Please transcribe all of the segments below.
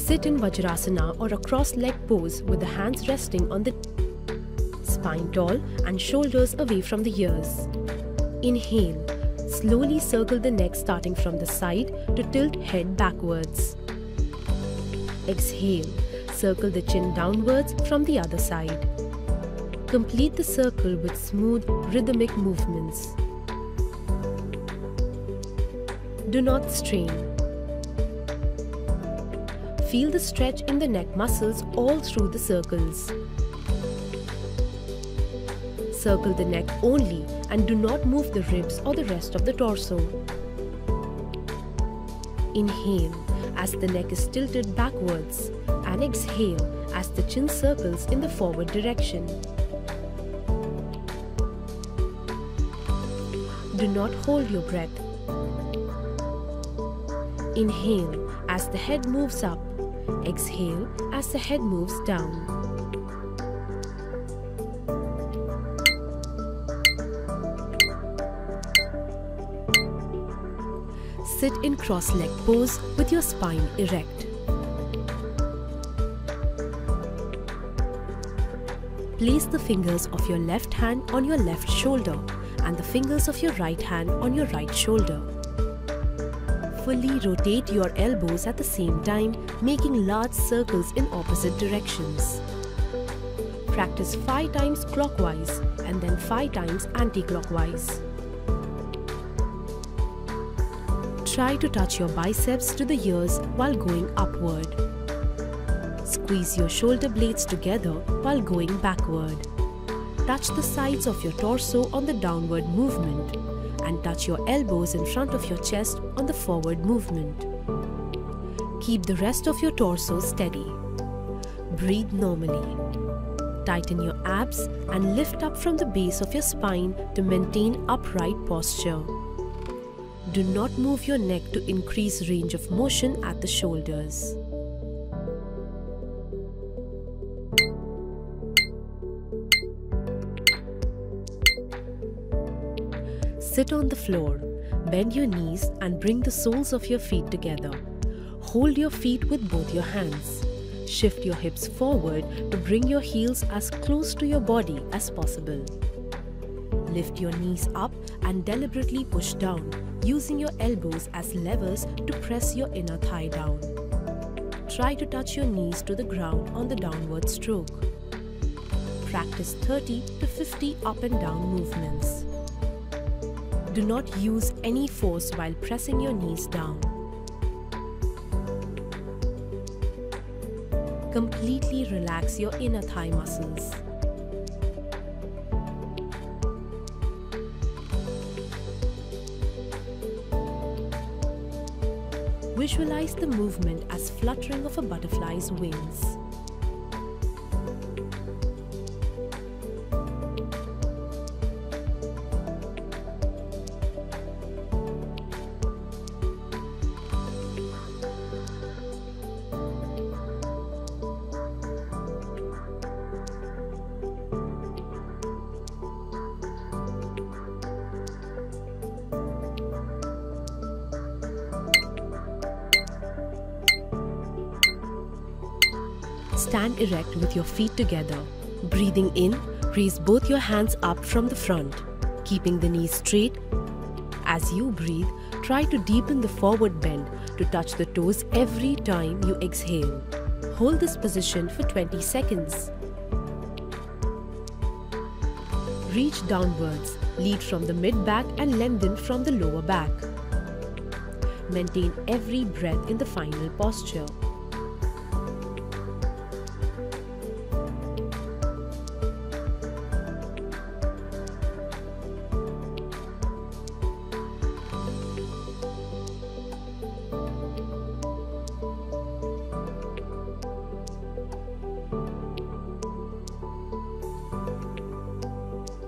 Sit in Vajrasana or a cross-leg pose with the hands resting on the spine tall and shoulders away from the ears. Inhale. Slowly circle the neck starting from the side to tilt head backwards. Exhale. Circle the chin downwards from the other side. Complete the circle with smooth, rhythmic movements. Do not strain. Feel the stretch in the neck muscles all through the circles. Circle the neck only and do not move the ribs or the rest of the torso. Inhale as the neck is tilted backwards and exhale as the chin circles in the forward direction. Do not hold your breath. Inhale as the head moves up. Exhale as the head moves down. Sit in cross-leg pose with your spine erect. Place the fingers of your left hand on your left shoulder and the fingers of your right hand on your right shoulder. Fully rotate your elbows at the same time, making large circles in opposite directions. Practice 5 times clockwise and then 5 times anti-clockwise. Try to touch your biceps to the ears while going upward. Squeeze your shoulder blades together while going backward. Touch the sides of your torso on the downward movement and touch your elbows in front of your chest on the forward movement. Keep the rest of your torso steady. Breathe normally. Tighten your abs and lift up from the base of your spine to maintain upright posture. Do not move your neck to increase range of motion at the shoulders. Sit on the floor, bend your knees and bring the soles of your feet together. Hold your feet with both your hands. Shift your hips forward to bring your heels as close to your body as possible. Lift your knees up and deliberately push down, using your elbows as levers to press your inner thigh down. Try to touch your knees to the ground on the downward stroke. Practice 30 to 50 up and down movements. Do not use any force while pressing your knees down. Completely relax your inner thigh muscles. Visualize the movement as fluttering of a butterfly's wings. Stand erect with your feet together. Breathing in, raise both your hands up from the front, keeping the knees straight. As you breathe, try to deepen the forward bend to touch the toes every time you exhale. Hold this position for 20 seconds. Reach downwards, lead from the mid-back and lengthen from the lower back. Maintain every breath in the final posture.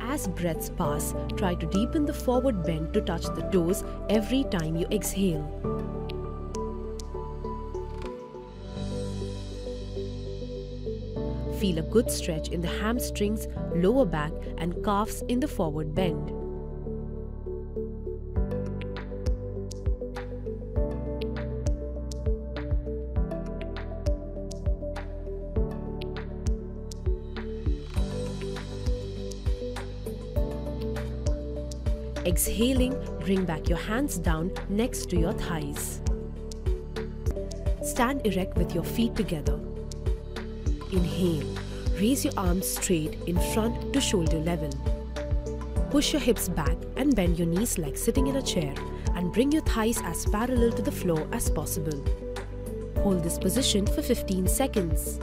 As breaths pass, try to deepen the forward bend to touch the toes every time you exhale. Feel a good stretch in the hamstrings, lower back and calves in the forward bend. Exhaling, bring back your hands down next to your thighs. Stand erect with your feet together. Inhale, raise your arms straight in front to shoulder level. Push your hips back and bend your knees like sitting in a chair and bring your thighs as parallel to the floor as possible. Hold this position for 15 seconds.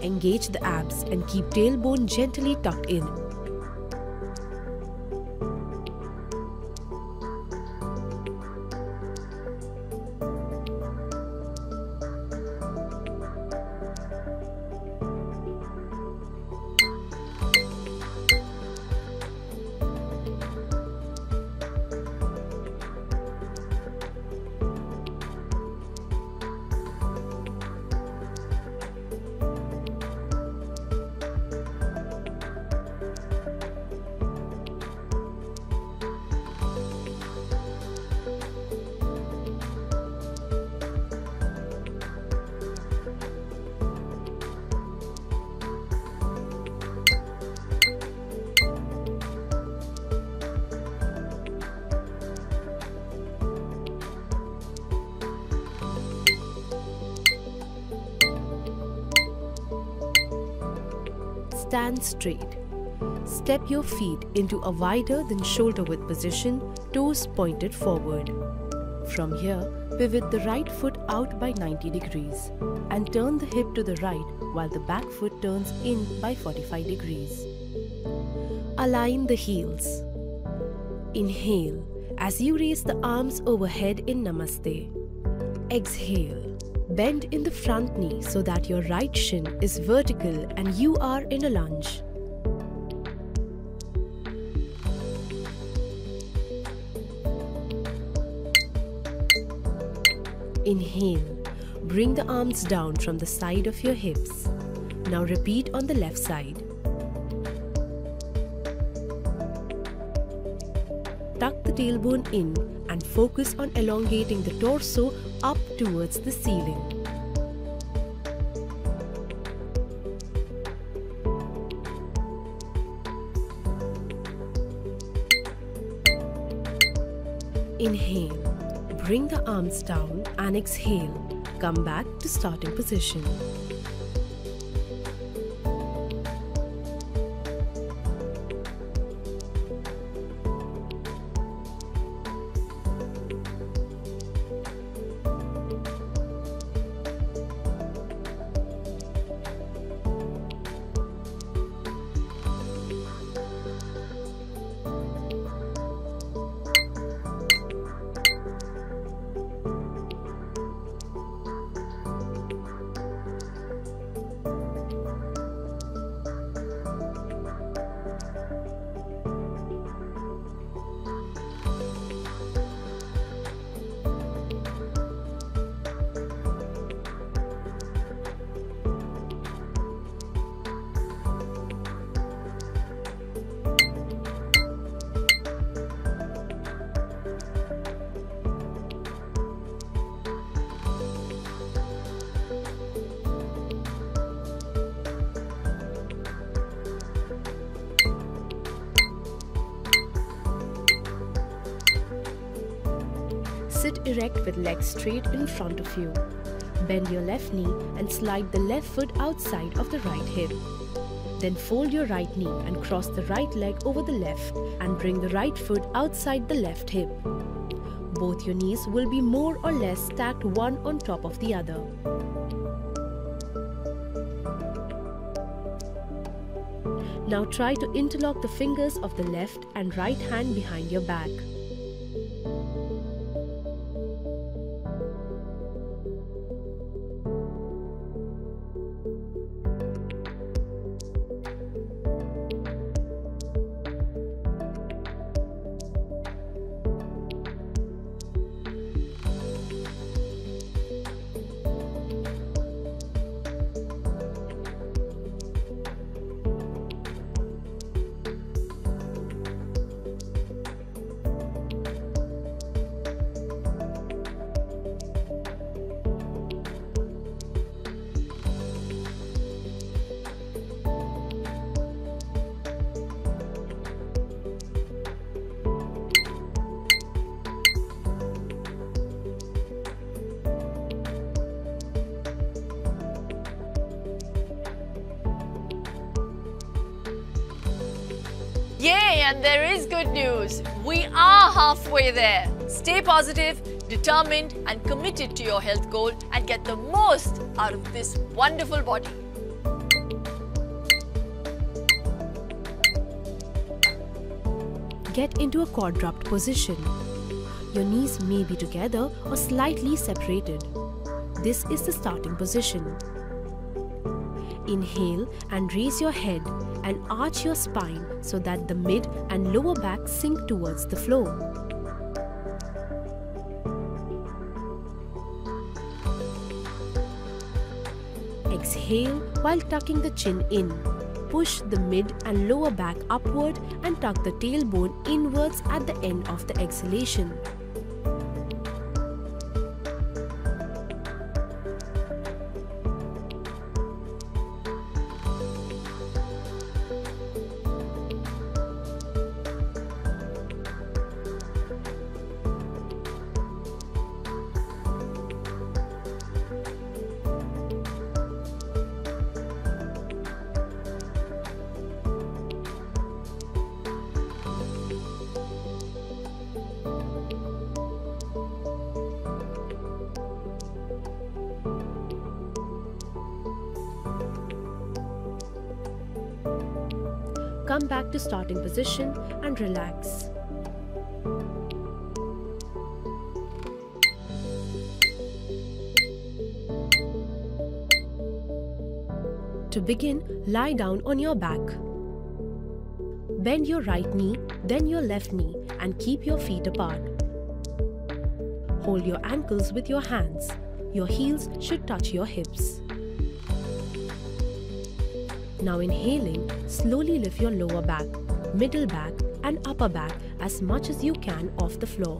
Engage the abs and keep tailbone gently tucked in. Stand straight. Step your feet into a wider than shoulder width position, toes pointed forward. From here, pivot the right foot out by 90 degrees and turn the hip to the right while the back foot turns in by 45 degrees. Align the heels. Inhale as you raise the arms overhead in Namaste. Exhale. Bend in the front knee so that your right shin is vertical and you are in a lunge. Inhale. Bring the arms down from the side of your hips. Now repeat on the left side. Tuck the tailbone in and focus on elongating the torso up towards the ceiling. Inhale, bring the arms down and exhale. Come back to starting position. Sit erect with legs straight in front of you. Bend your left knee and slide the left foot outside of the right hip. Then fold your right knee and cross the right leg over the left and bring the right foot outside the left hip. Both your knees will be more or less stacked one on top of the other. Now try to interlock the fingers of the left and right hand behind your back. Yay, and there is good news. We are halfway there. Stay positive, determined and committed to your health goal and get the most out of this wonderful body. Get into a quadruped position. Your knees may be together or slightly separated. This is the starting position. Inhale and raise your head and arch your spine so that the mid and lower back sink towards the floor. Exhale while tucking the chin in. Push the mid and lower back upward and tuck the tailbone inwards at the end of the exhalation. Come back to starting position and relax. To begin, lie down on your back. Bend your right knee, then your left knee and keep your feet apart. Hold your ankles with your hands. Your heels should touch your hips. Now inhaling, slowly lift your lower back, middle back and upper back as much as you can off the floor.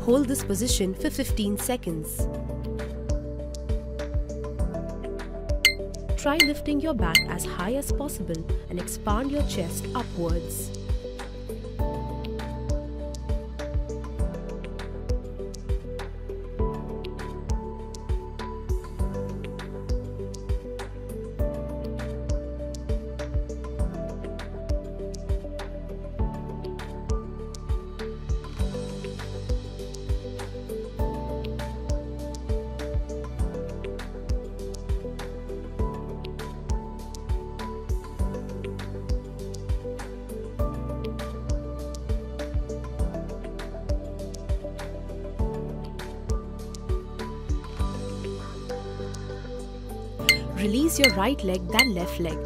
Hold this position for 15 seconds. Try lifting your back as high as possible and expand your chest upwards. Release your right leg, then left leg.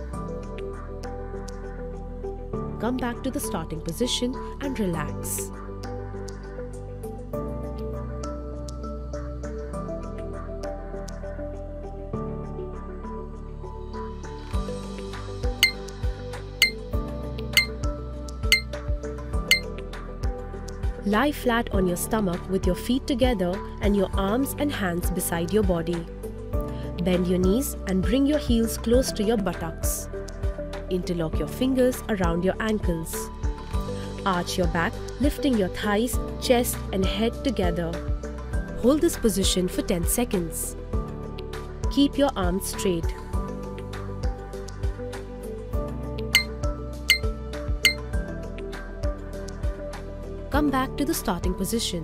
Come back to the starting position and relax. Lie flat on your stomach with your feet together and your arms and hands beside your body. Bend your knees and bring your heels close to your buttocks. Interlock your fingers around your ankles. Arch your back, lifting your thighs, chest and head together. Hold this position for 10 seconds. Keep your arms straight. Come back to the starting position.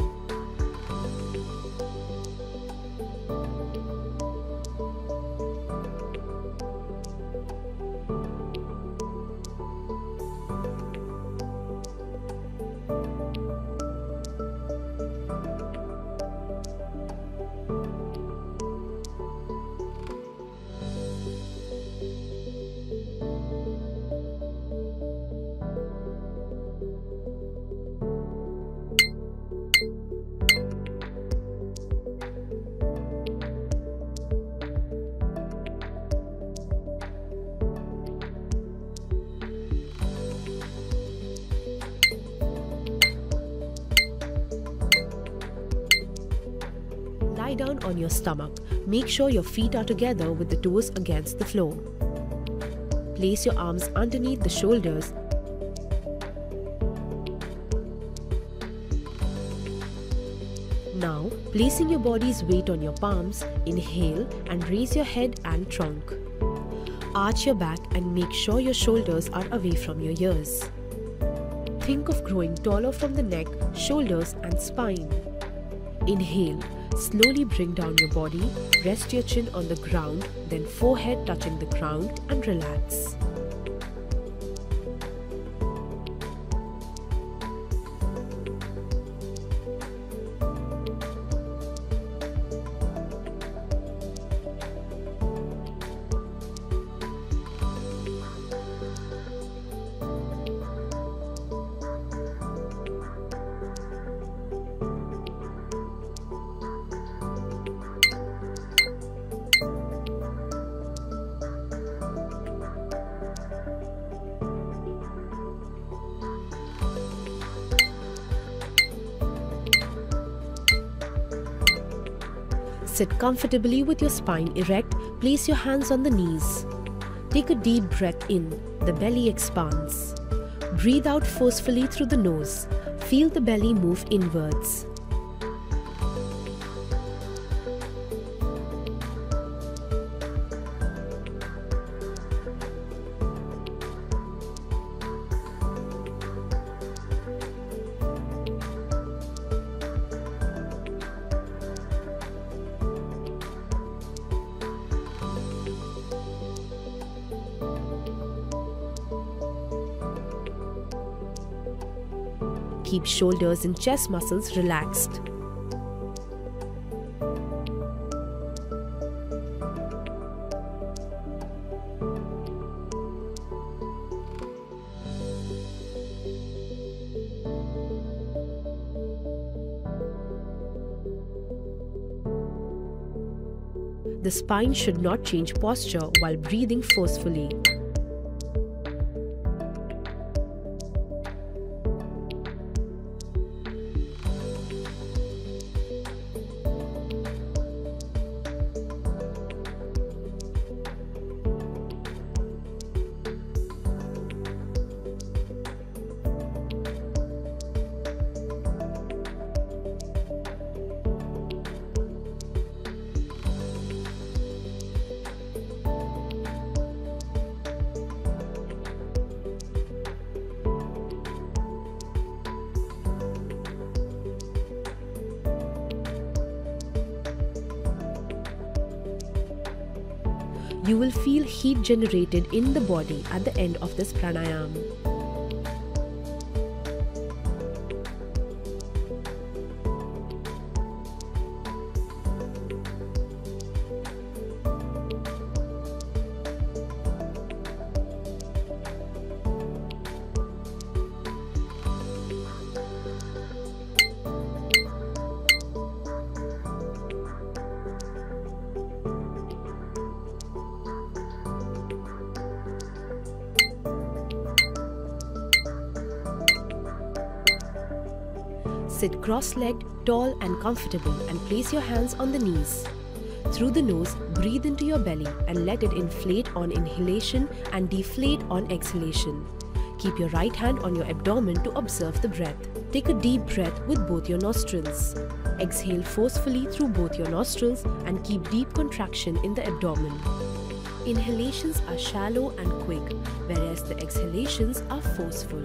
Lie down on your stomach. Make sure your feet are together with the toes against the floor. Place your arms underneath the shoulders. Now, placing your body's weight on your palms, inhale and raise your head and trunk. Arch your back and make sure your shoulders are away from your ears. think of growing taller from the neck, shoulders and spine. Inhale. Slowly bring down your body, rest your chin on the ground, then forehead touching the ground and relax. Sit comfortably with your spine erect, place your hands on the knees. Take a deep breath in, the belly expands. Breathe out forcefully through the nose. Feel the belly move inwards. Keep shoulders and chest muscles relaxed. The spine should not change posture while breathing forcefully. You will feel heat generated in the body at the end of this pranayama. Sit cross-legged, tall and comfortable and place your hands on the knees. Through the nose, breathe into your belly and let it inflate on inhalation and deflate on exhalation. Keep your right hand on your abdomen to observe the breath. Take a deep breath with both your nostrils. Exhale forcefully through both your nostrils and keep deep contraction in the abdomen. Inhalations are shallow and quick, whereas the exhalations are forceful.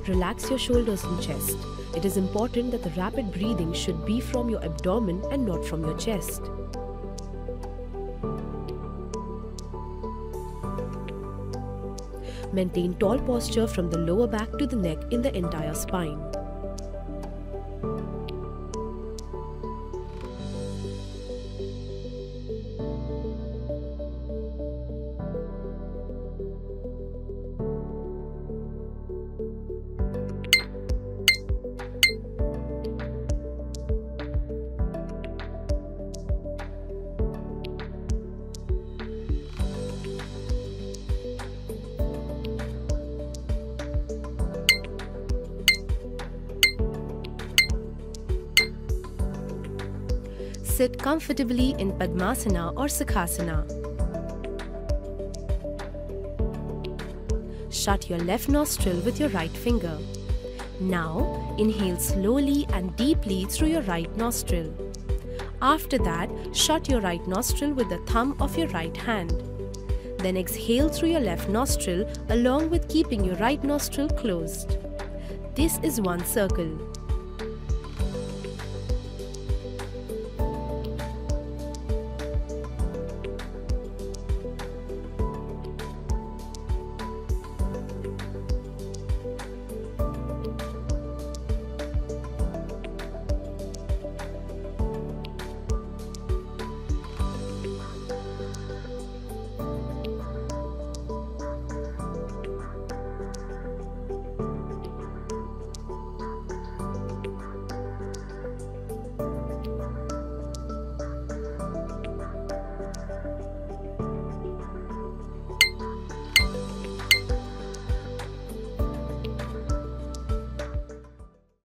Relax your shoulders and chest. It is important that the rapid breathing should be from your abdomen and not from your chest. Maintain tall posture from the lower back to the neck in the entire spine. Sit comfortably in Padmasana or Sukhasana. Shut your left nostril with your right finger. Now, inhale slowly and deeply through your right nostril. After that, shut your right nostril with the thumb of your right hand. Then exhale through your left nostril along with keeping your right nostril closed. This is one circle.